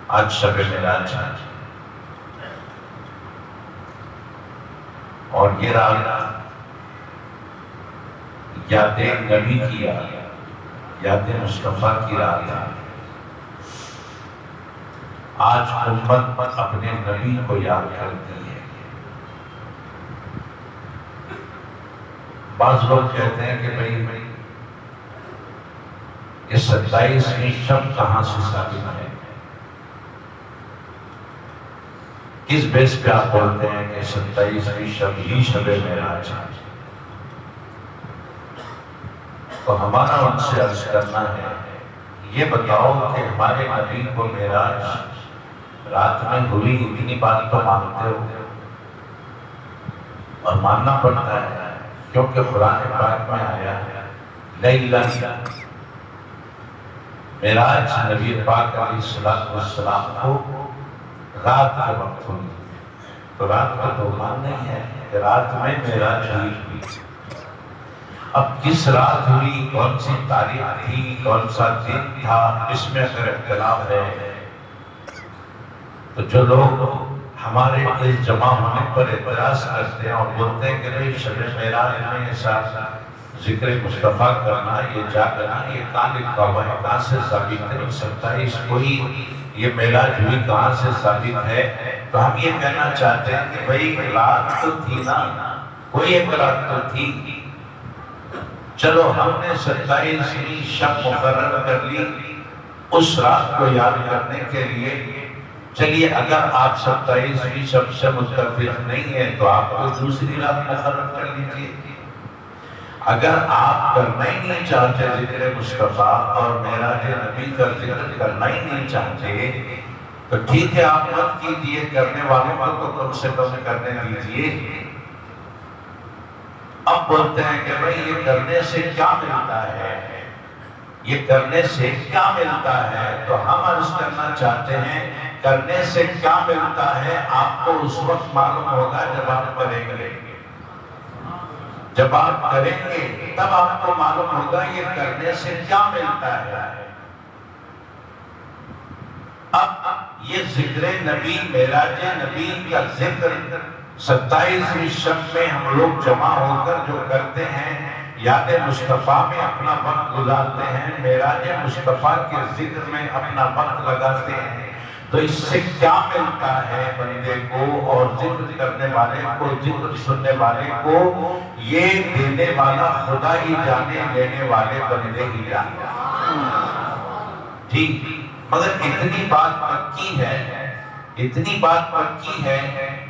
آج شب معراج ہے اور یہ رات یاد نبی کی یاد مصطفیٰ کی رات ہے۔ آج امت اپنے نبی کو یاد کرتی ہے۔ بعض لوگ کہتے ہیں کہ بھئی یہ 27ویں شب کہاں سے ثابت ہے؟ کس بیس پہ آپ بولتے ہیں کہ 27ویں شب ہی شب معراج ہے؟ تو ہمارا ان سے عرض کرنا ہے، یہ بتاؤ کہ ہمارے نبی کو معراج رات میں ہوئی، اتنی بات تو مانتے ہو؟ اور ماننا پڑتا ہے کیونکہ قرآن پاک میں آیا لیلا، معراج نبی پاک علیہ السلام کو رات کے وقت ہوئی، تو رات کا تو مان نہیں ہے کہ رات میں معراج ہوئی۔ اب کس رات ہوئی، کون سی تاریخ تھی، کون سا دن تھا، اس میں اگر اختلاف ہے تو جو لوگ ہمارے اس جمع ہونے پر اعتراض کرتے ہیں اور بولتے ہیں کہ نہیں شب معراج میں ایسا ذکر مصطفیٰ کرنا، یہ جاگنا، یہ کہاں لکھا ہوا ہے، کہاں سے ثابت ہے؟ 27 کوئی یہ معراج ہوئی کہاں سے ثابت ہے؟ تو ہم یہ کہنا چاہتے ہیں کہ بھئی رات تو تھی نا، کوئی ایک رات تو تھی، چلو ہم نے 27ویں شب مقرر کر لی اس رات کو یاد کرنے کے لیے۔ چلیے اگر آپ 27ویں شب سے متفق نہیں ہیں تو آپ کو دوسری رات مقرر کر لیجیے۔ اگر آپ کرنا ہی نہیں چاہتے ذکر مصطفیٰ اور معراج نبی کا ذکر کرنا ہی نہیں چاہتے تو ٹھیک ہے، آپ مت کیجیے، کرنے والوں کو تو کم سے کم کرنے دیجیے۔ اب بولتے ہیں کہ بھئی یہ کرنے سے کیا ملتا ہے، یہ کرنے سے کیا ملتا ہے؟ تو ہم عرض کرنا چاہتے ہیں کرنے سے کیا ملتا ہے آپ کو اس وقت معلوم ہوگا جب آپ کریں گے۔ جب آپ کریں گے تب آپ کو معلوم ہوگا یہ کرنے سے کیا ملتا ہے۔ اب یہ ذکر نبی، معراج نبی کا ذکر 27ویں شب میں ہم لوگ جمع ہو کر جو کرتے ہیں، یاد مصطفیٰ میں اپنا وقت گزارتے ہیں، معراج مصطفیٰ کے ذکر میں اپنا وقت لگاتے ہیں، تو اس سے کیا ملتا ہے بندے کو اور ذکر کرنے والے کو، ذکر سننے والے کو؟ یہ دینے والا خدا ہی جانے، لینے والے بندے ہی جانے۔ ٹھیک، مگر اتنی بات پکی ہے، اتنی بات پکی ہے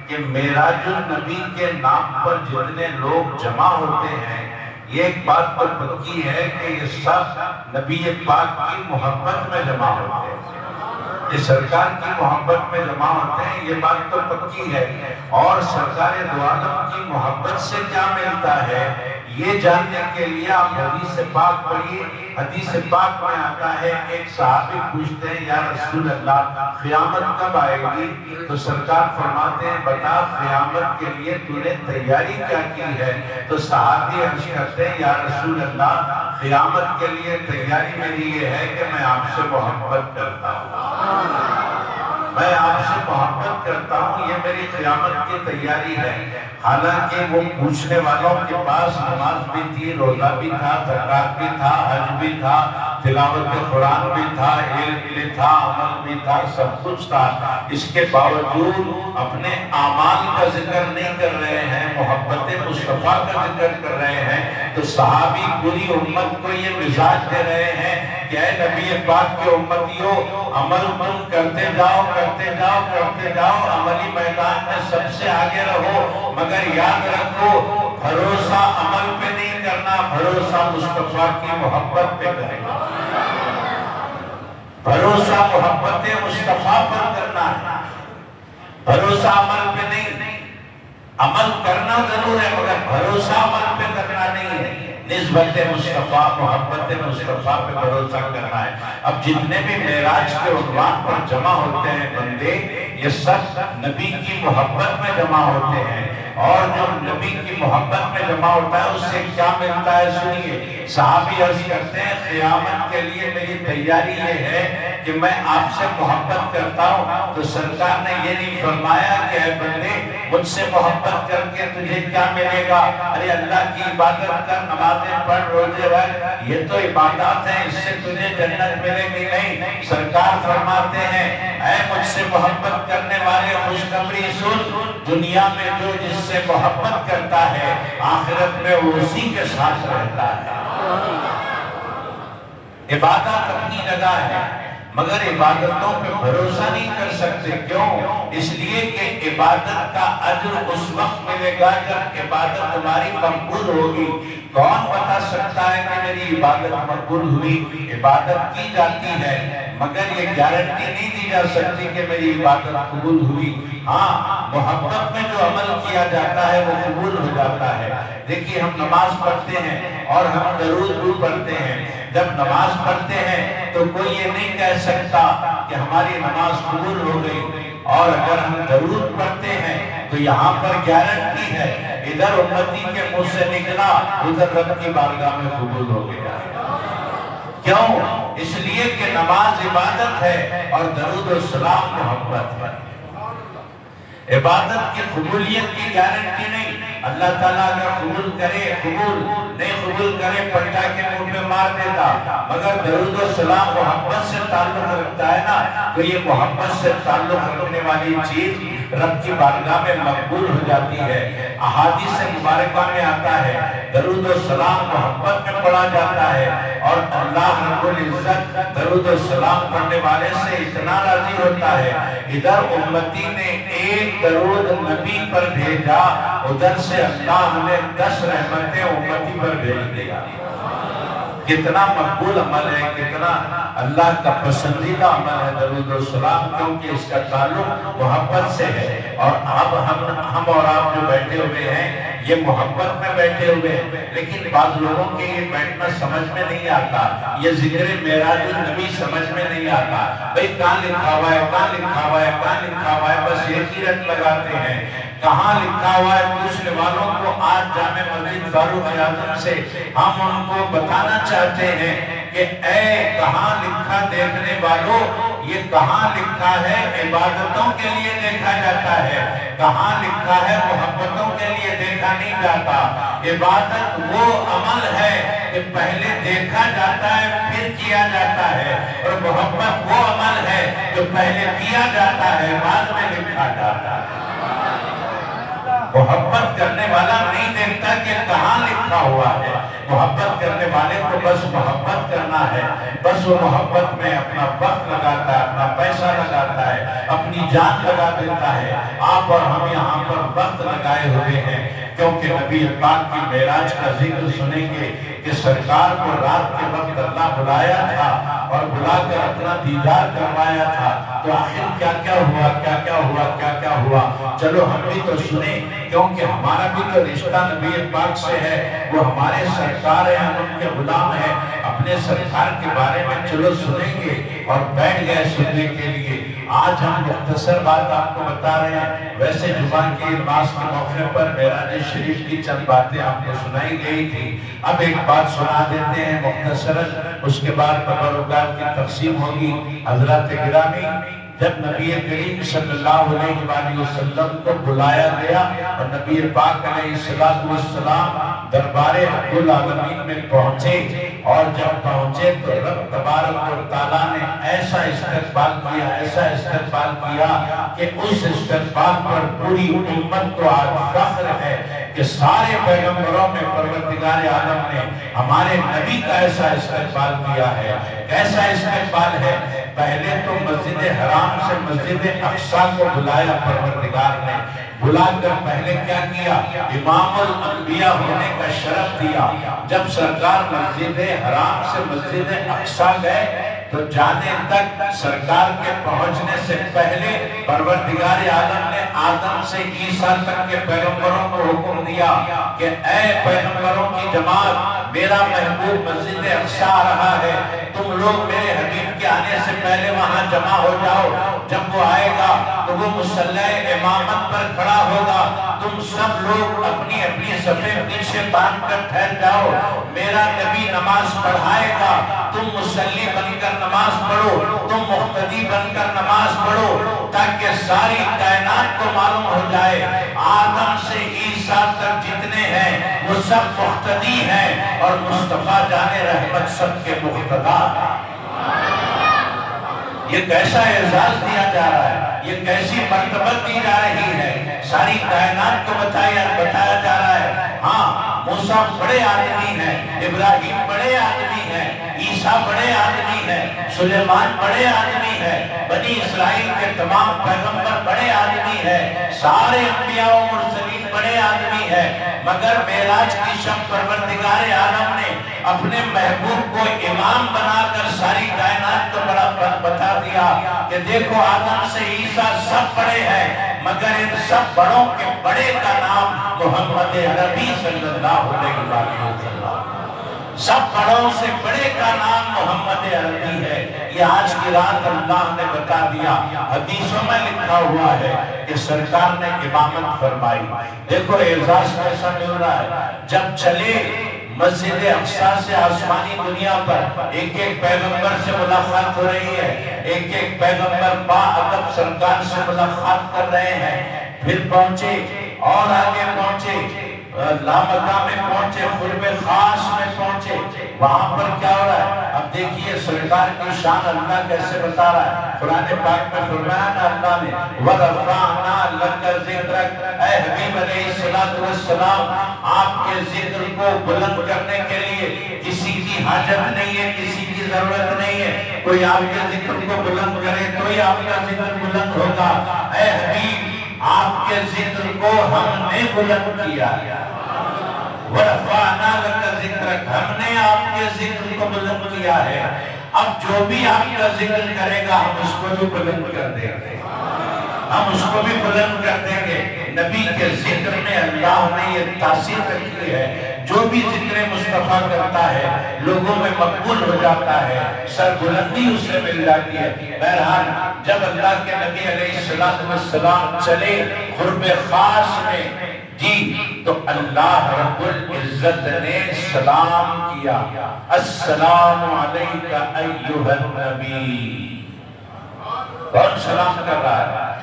کہ معراج النبی کے نام پر جتنے لوگ جمع ہوتے ہیں، یہ ایک بات پر پکی ہے کہ یہ سب نبی پاک کی محبت میں جمع ہوتے ہیں، یہ سرکار کی محبت میں جمع ہوتے ہیں، یہ بات تو پکی ہے۔ اور سرکار دو عالم کی محبت سے کیا ملتا ہے یہ جاننے کے لیے آپ حدیث پاک پڑھیے۔ حدیث پاک میں آتا ہے، ایک صحابی پوچھتے ہیں یا رسول اللہ قیامت کب آئے گی؟ تو سرکار فرماتے ہیں بتا قیامت کے لیے تو نے تیاری کیا کی ہے؟ تو صحابی عرض کرتے ہیں یا رسول اللہ قیامت کے لیے تیاری میری یہ ہے کہ میں آپ سے محبت کرتا ہوں، میں آپ سے محبت کرتا ہوں، یہ میری قیامت کی تیاری ہے۔ حالانکہ وہ پوچھنے والوں کے پاس نماز بھی تھی، روزہ بھی تھا، زکوٰۃ بھی تھا، حج بھی تھا، تلاوت قرآن بھی تھا، علم بھی تھا، عمل بھی تھا، سب کچھ تھا، اس کے باوجود اپنے اعمال کا ذکر نہیں کر رہے ہیں، محبت مصطفیٰ کا ذکر کر رہے ہیں۔ تو صحابی پوری امت کو یہ مزاج دے رہے ہیں کہ اے نبی پاک کے امتیوں، عمل تم کرتے جاؤ، کرتے جاؤ، کرتے جاؤ، عملی میدان میں سب سے آگے رہو، مگر یاد رکھو بھروسہ عمل پہ نہیں کرنا، بھروسہ مصطفیٰ کی محبت پہ کرنا، بھروسہ محبت مصطفیٰ پر کرنا ہے، بھروسہ عمل پہ نہیں۔ عمل کرنا ضرور ہے مگر بھروسہ عمل پہ کرنا نہیں ہے، نسبت مصطفیٰ، محبت مصطفیٰ پہ بھروسہ کرنا ہے۔ اب جتنے بھی معراج کے عنوان پر جمع ہوتے ہیں بندے، یہ سب نبی کی محبت میں جمع ہوتے ہیں، اور جو نبی کی محبت میں جمع ہوتا ہے اس سے کیا ملتا ہے سنیے۔ صحابی عرض کرتے ہیں قیامت کے لیے میری تیاری یہ ہے کہ میں آپ سے محبت کرتا ہوں، تو سرکار نے یہ نہیں فرمایا کہ اے بندے مجھ سے محبت کر کے تجھے کیا ملے گا، ارے اللہ کی عبادت کر، نمازیں پڑھ، روزے رکھ، یہ تو عبادات ہیں، اس سے تجھے جنت ملے گی نہیں۔ سرکار فرماتے ہیں اے مجھ سے محبت کرنے والے خوشخبری سن، دنیا میں جو جس سے محبت کرتا ہے آخرت میں وہ اسی کے ساتھ رہتا ہے۔ عبادت اپنی جگہ ہے مگر عبادتوں پہ بھروسہ نہیں کر سکتے، کیوں؟ اس لیے کہ عبادت کا اجر اس وقت ملے گا جب عبادت تمہاری مقبول ہوگی۔ کون بتا سکتا ہے کہ میری عبادت مقبول ہوئی؟ عبادت کی جاتی ہے مگر یہ گارنٹی نہیں دی جا سکتی کہ میری عبادت قبول ہوئی۔ ہاں، محبت میں جو عمل کیا جاتا ہے وہ قبول ہو جاتا ہے۔ دیکھیے ہم نماز پڑھتے ہیں اور ہم درود بھی پڑھتے ہیں، جب نماز پڑھتے ہیں تو کوئی یہ نہیں کہہ سکتا کہ ہماری نماز قبول ہو گئی، اور اگر ہم درود پڑھتے ہیں تو یہاں پر گارنٹی ہے، ادھر امتی کے منہ سے نکلا ادھر رب کی بارگاہ میں قبول ہو گیا۔ کیوں؟ اس لیے کہ نماز عبادت ہے اور درود و سلام محبت ہے۔ عبادت کی قبولیت کی گارنٹی نہیں، اللہ تعالیٰ اگر قبول کرے قبول، نہیں قبول کرے پلٹا کے منہ پہ مار دیتا، مگر درود و سلام محبت سے تعلق رکھتا ہے نا، تو یہ محبت سے تعلق رکھنے والی چیز رب کی بارگاہ میں مقبول ہو جاتی ہے۔ احادیث مبارکہ میں آتا ہے درود و سلام محبت میں پڑھا جاتا ہے، اور اللہ رب العزت درود و سلام پڑھنے والے سے اتنا راضی ہوتا ہے، ادھر امتی نے ایک درود نبی پر بھیجا، ادھر سے اللہ نے 10 رحمتیں امتی پر بھیج دیا۔ کتنا مقبول عمل ہے، کتنا اللہ کا پسندیدہ عمل ہے درود و سلام، کیونکہ اس کا تعلق محبت سے ہے۔ اور اب ہم اور آپ جو بیٹھے ہوئے ہیں یہ محبت میں بیٹھے ہوئے ہیں، لیکن بعض لوگوں کے یہ بیٹھنا سمجھ میں نہیں آتا، یہ ذکر معراج النبی سمجھ میں نہیں آتا۔ بھئی کہاں لکھا ہوا ہے، کہاں لکھا ہوا ہے، کہاں لکھا ہوا ہے، بس ایک ہی رٹ لگاتے ہیں۔ کہاں لکھا ہوا ہے پوچھنے والوں کو آج جامع مسجد فاروق اعظم سے ہم ان کو بتانا چاہتے ہیں کہ اے کہاں لکھا دیکھنے والوں، یہ کہاں لکھا ہے عبادتوں کے لیے دیکھا جاتا ہے، کہاں لکھا ہے محبتوں کے لیے دیکھا نہیں جاتا۔ عبادت وہ عمل ہے کہ پہلے دیکھا جاتا ہے پھر کیا جاتا ہے، اور محبت وہ عمل ہے جو پہلے کیا جاتا ہے بعد میں لکھا جاتا ہے۔ محبت کرنے والا نہیں دیکھتا کہ کہاں لکھا ہوا ہے، محبت کرنے والے کو بس محبت کرنا ہے، بس وہ محبت میں اپنا وقت لگاتا ہے، اپنا پیسہ لگاتا ہے، اپنی جان لگا دیتا ہے۔ آپ اور ہم یہاں پر وقت لگائے ہوئے ہیں کیونکہ نبی پاک کی معراج کا ذکر سنیں گے کہ سرکار کو رات کے وقت اللہ بلایا تھا اور بلا کر اپنا دیدار کروایا تھا، تو آخر کیا کیا ہوا، کیا کیا ہوا، کیا کیا ہوا، چلو ہم بھی تو سنیں، کیونکہ ہمارا بھی تو رشتہ نبی پاک سے ہے، وہ ہمارے سرکار ہیں، ہم ان کے غلام ہیں، اپنے سرکار کے بارے میں چلو سنیں گے۔ اور بیٹھ گئے سننے کے لیے۔ آج ہم مختصر بات آپ کو بتا رہے ہیں، ویسے جمعہ کی نماز کے موقع پر معراج شریف کی چند باتیں آپ کو سنائی گئی تھی، اب ایک بات سنا دیتے ہیں مختصراً، اس کے بعد تبرکات کی تقسیم ہوگی۔ حضرات گرامی، جب نبی کریم صلی اللہ علیہ وآلہ وسلم کو بلایا گیا اور نبی پاک علیہ السلام دربار رب العالمین میں پہنچے، اور جب پہنچے تو رب تبارک و تعالیٰ نے ایسا استقبال کیا، ایسا استقبال کیا کہ اس استقبال پر پوری امت کو آج فخر ہے کہ سارے پیغمبروں میں پروردگار عالم نے ہمارے نبی کا ایسا استقبال کیا ہے۔ کیسا استقبال ہے؟ پہلے تو مسجد حرام سے مسجد اقصی کو بلایا پروردگار نے، بلا کر پہلے کیا کیا؟ امام الانبیاء ہونے کا شرف دیا۔ جب سرکار مسجد حرام سے مسجد اقصی گئے تو جانے تک سرکار کے پہنچنے سے پہلے پروردگار عالم نے آدم سے عیسیٰ تک کے پیغمبروں کو حکم دیا کہ اے پیغمبروں کی جماعت، میرا محبوب مسجد اقصی آ رہا ہے، تم لوگ میرے حبیب کے آنے سے پہلے وہاں جمع ہو جاؤ، جب وہ آئے گا تو وہ مصلی امامت پر کھڑا ہوگا، تم سب لوگ اپنی اپنی صفیں پیچھے باندھ کر ٹھہر جاؤ، میرا نبی نماز پڑھائے گا، تم مصلی بن کر نماز پڑھو، تم مقتدی بن کر نماز پڑھو، تاکہ ساری کائنات کو معلوم ہو جائے آدم سے عیسیٰ تک جتنے ہیں وہ سب مقتدی ہیں اور مصطفیٰ جان رحمت سب کے مقتدی ہیں۔ یہ کیسا اعزاز دیا جا رہا ہے، یہ کیسی مرتبت دی جا رہی ہے، ساری کائنات کو بتایا جا رہا ہے۔ ہاں موسیٰ بڑے آدمی ہیں، ابراہیم بڑے آدمی ہیں، عیسیٰ بڑے آدمی ہیں، سلیمان بڑے آدمی ہیں، بنی اسرائیل کے تمام پیغمبر بڑے آدمی ہیں، سارے انبیاء و مرسلین بڑے آدمی ہیں، مگر معراج کی شب پروردگار عالم نے اپنے محبوب کو امام بنا کر ساری کائنات کو بڑا بتا دیا کہ دیکھو آدم سے عیسیٰ سب بڑے ہیں، مگر ان سب بڑوں کے بڑے کا نام محمد عربی صلی اللہ علیہ وسلم، سب بڑوں سے بڑے کا نام محمد عربی ہے۔ یہ آج کی رات اللہ نے بتا دیا، حدیثوں میں لکھا ہوا ہے کہ سرکار نے امامت فرمائی۔ دیکھو اعزاز کیسا مل رہا ہے، جب چلے مسجد اقصیٰ سے آسمانی دنیا پر ایک ایک پیغمبر سے ملاقات ہو رہی ہے، ایک ایک پیغمبر با ادب سرکار سے ملاقات کر رہے ہیں، پھر پہنچے اور آگے پہنچے، لامکہ میں پہنچے، قرب خاص میں پہنچے، وہاں پر کیا ہو رہا ہے؟ اب دیکھیے سرکار کی شان اللہ کیسے بتا رہا ہے۔ قرآن پاک میں فرمایا نا اللہ نے وَرَفَعْنَا لَكَ ذِكْرَكَ، اے حبیب علیہ السلام آپ کے ذکر کو بلند کرنے کے لیے کسی کی حاجت نہیں ہے، کسی کی ضرورت نہیں ہے، کوئی آپ کے ذکر کو بلند کرے تو ہی آپ کا ذکر بلند ہوگا۔ اے حبیب آپ کے ذکر کو ہم نے بلند کیا، وَرَفَعْنَا لَكَ ذِكْرَكَ، ہم نے آپ کے ذکر کو بلند کیا ہے، اب جو بھی آپ کا ذکر کرے گا ہم اس کو بھی بلند کر دیں گے، ہم اس کو بھی بلند کر دیں گے۔ نبی کے ذکر میں اللہ نے یہ تاثیر رکھی ہے، جو بھی ذکر مصطفیٰ کرتا ہے لوگوں میں مقبول ہو جاتا ہے، سربلندی اسے مل جاتی ہے۔ بہرحال جب اللہ کے نبی علیہ السلام چلے قرب خاص میں جی، تو اللہ رب العزت نے سلام کیا، السلام علیکہ ایہا النبی۔ کون سلام کر رہا ہے؟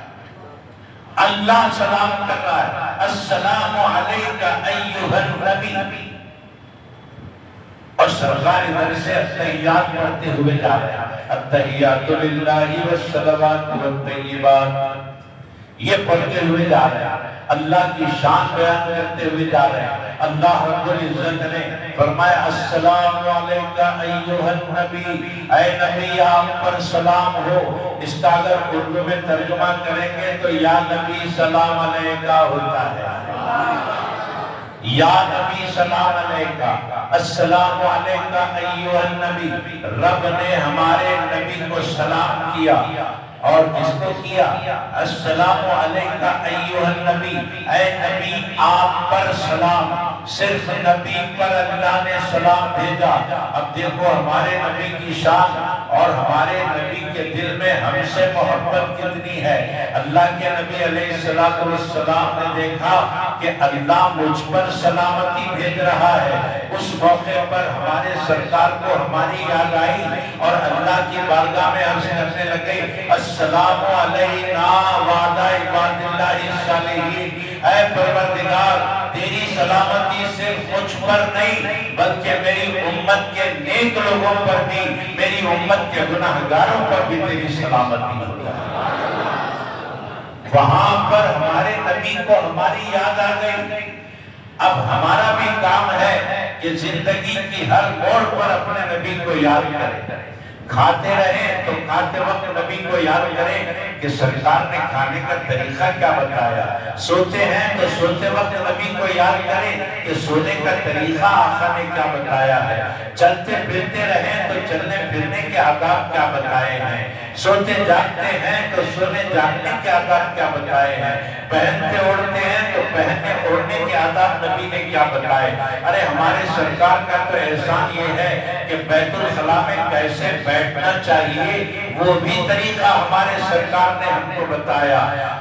اللہ سلام کر رہا ہے، السلام علیکہ ایہا النبی، اور سرکار ادھر سے التحیات پڑھتے ہوئے جا رہے ہیں، التحیات للہ والصلوات والطیبات، یہ پڑھتے ہوئے جا رہے ہیں، اللہ کی شان بیان کرتے ہوئے جا رہے ہیں۔ اللہ رب العزت نے فرمایا السلام علیکہ ایہا النبی، اے نبی آپ پر سلام ہو۔ اس کا اگر اردو میں ترجمہ کریں گے تو یا نبی سلام علیکہ ہوتا ہے، یا نبی سلام علیکہ، السلام علیکہ ایہا النبی، رب نے ہمارے نبی کو سلام کیا، اور کس کو کیا؟ السلام علیکہ ایہا النبی، اے نبی آپ پر سلام، صرف نبی پر اللہ نے سلام بھیجا۔ اب دیکھو ہمارے نبی کی شان اور ہمارے نبی کے دل میں ہم سے محبت کتنی ہے۔ اللہ کے نبی علیہ السلام نے دیکھا کہ اللہ مجھ پر سلامتی بھیج رہا ہے، اس موقع پر ہمارے سرکار کو ہماری یاد آئی اور اللہ کی بارگاہ میں عرض کرنے لگے السلام علینا وعلی عباد اللہ الصالحین، اے پروردگار تیری سلامتی صرف مجھ پر نہیں بلکہ میری امت کے نیک لوگوں پر بھی، میری امت کے گناہگاروں پر بھی تیری سلامتی ہو جائے۔ وہاں پر ہمارے نبی کو ہماری یاد آ گئی۔ اب ہمارا بھی کام ہے کہ زندگی کی ہر موڑ پر اپنے نبی کو یاد کریں، کھاتے رہیں تو کھاتے وقت نبی کو یاد کریں کہ سرکار نے کھانے کا طریقہ کیا بتایا، سوتے ہیں تو سوتے وقت نبی کو یاد کریں کہ سونے کا طریقہ آقا نے کیا بتایا ہے، چلتے پھرتے رہیں تو چلنے پھرنے کے آداب کیا بتائے ہیں، سوتے جاگتے ہیں تو سونے جاگنے کے آداب کیا بتائے ہیں، پہنتے اوڑھتے ہیں تو پہننے اوڑھنے کے آداب نبی نے کیا بتائے۔ ارے ہمارے سرکار کا تو احسان یہ ہے کہ بیت الخلاء میں کیسے بیٹھنا چاہیے وہ بھی طریقہ ہمارے سرکار نے ہم کو بتایا.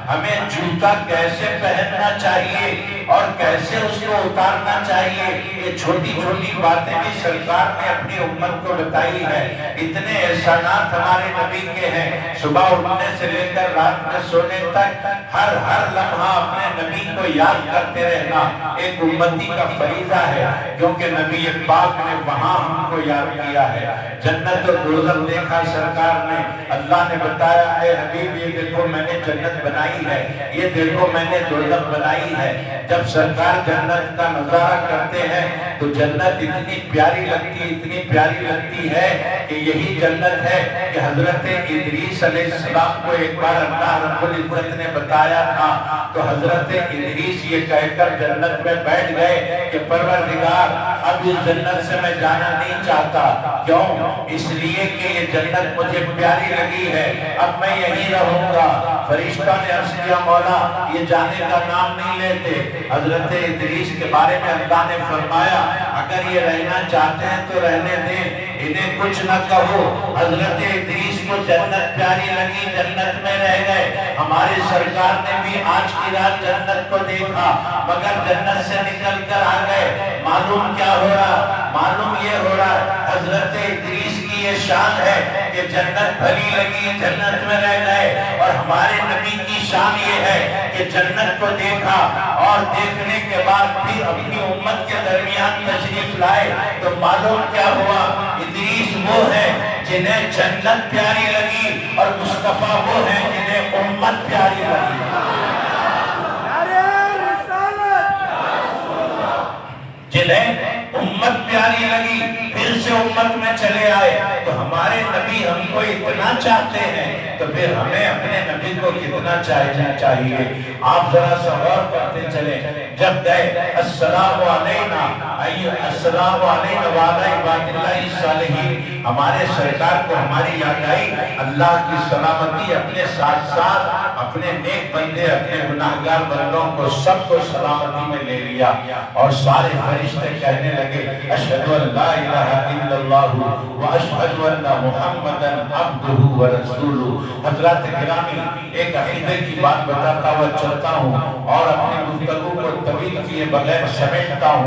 ہمیں جوتا کیسے پہننا چاہیے اور کیسے اس کو اتارنا چاہیے، یہ چھوٹی چھوٹی باتیں بھی سرکار نے اپنی امت کو بتائی ہے. اتنے احسانات ہمارے نبی کے ہیں، صبح اٹھنے سے لے کر رات میں سونے تک ہر لمحہ اپنے نبی کو یاد کرتے رہنا ایک امتی کا فریضہ ہے، کیونکہ نبی پاک نے وہاں ہم کو یاد کیا ہے. جنت و دوزخ دیکھا سرکار نے، اللہ نے بتایا اے حبیب یہ دیکھو میں نے جنت بنائی ہے، یہ دیکھو میں نے دوزخ بنائی ہے. جب سرکار جنت کا نظارہ کرتے ہیں تو جنت اتنی پیاری لگتی ہے کہ یہی جنت ہے کہ حضرت ادریس علیہ السلام کو ایک بار اللہ رب العزت نے بتایا تھا تو حضرت ادریس یہ کہہ کر جنت میں بیٹھ گئے کہ پروردگار اب اس جنت سے میں جانا نہیں چاہتا. کیوں؟ اس لیے کہ یہ جنت مجھے پیاری لگی ہے، اب میں یہیں رہوں گا. فرشتہ نے عرض کیا مولا یہ جانے کا نام نہیں لیتے. حضرت ادریس کے بارے میں اللہ نے فرمایا اگر یہ رہنا چاہتے ہیں تو رہنے دیں، انہیں کچھ نہ کہو. حضرت ادریس کو جنت پیاری لگی، جنت میں رہ گئے. ہمارے سرکار نے بھی آج کی رات جنت کو دیکھا مگر جنت سے نکل کر آ گئے. معلوم کیا ہو رہا؟ معلوم یہ ہو رہا حضرت ادریس کی یہ شان ہے کہ جنت بھلی لگی، جنت میں رہ گئے. اور ہمارے نبی کی شان یہ ہے کہ جنت کو دیکھا اور دیکھنے کے بعد پھر اپنی امت کے درمیان تشریف لائے. تو معلوم کیا ہوا؟ ادریس وہ ہے جنہیں جنت پیاری لگی اور مصطفیٰ وہ ہے جنہیں امت پیاری لگی. جنہیں امت پیاری لگی پھر سے امت میں چلے آئے. تو ہمارے نبی ہم کو اتنا چاہتے ہیں تو پھر ہمیں اپنے نبی کو کتنا چاہیے. آپ ذرا سا غور کرتے چلیں. جب گئے السلام علینا السلام علینا وعلی عباد اللہ الصالحین، ہمارے سرکار کو ہماری یاد آئی. اللہ کی سلامتی اپنے ساتھ ساتھ اپنے نیک بندے اپنے گناہگار بندوں کو سب کو سلامتی میں لے لیا. اور سارے فرشتے کہنے لگے اشہد ان لا الہ الا اللہ واشہد ان محمدا عبدہ ورسولہ. حضرات گرامی ایک عقیدے کی بات بتاتا ہوا چلتا ہوں اور اپنی گفتگو کو طویل کیے بغیر سمیٹتا ہوں.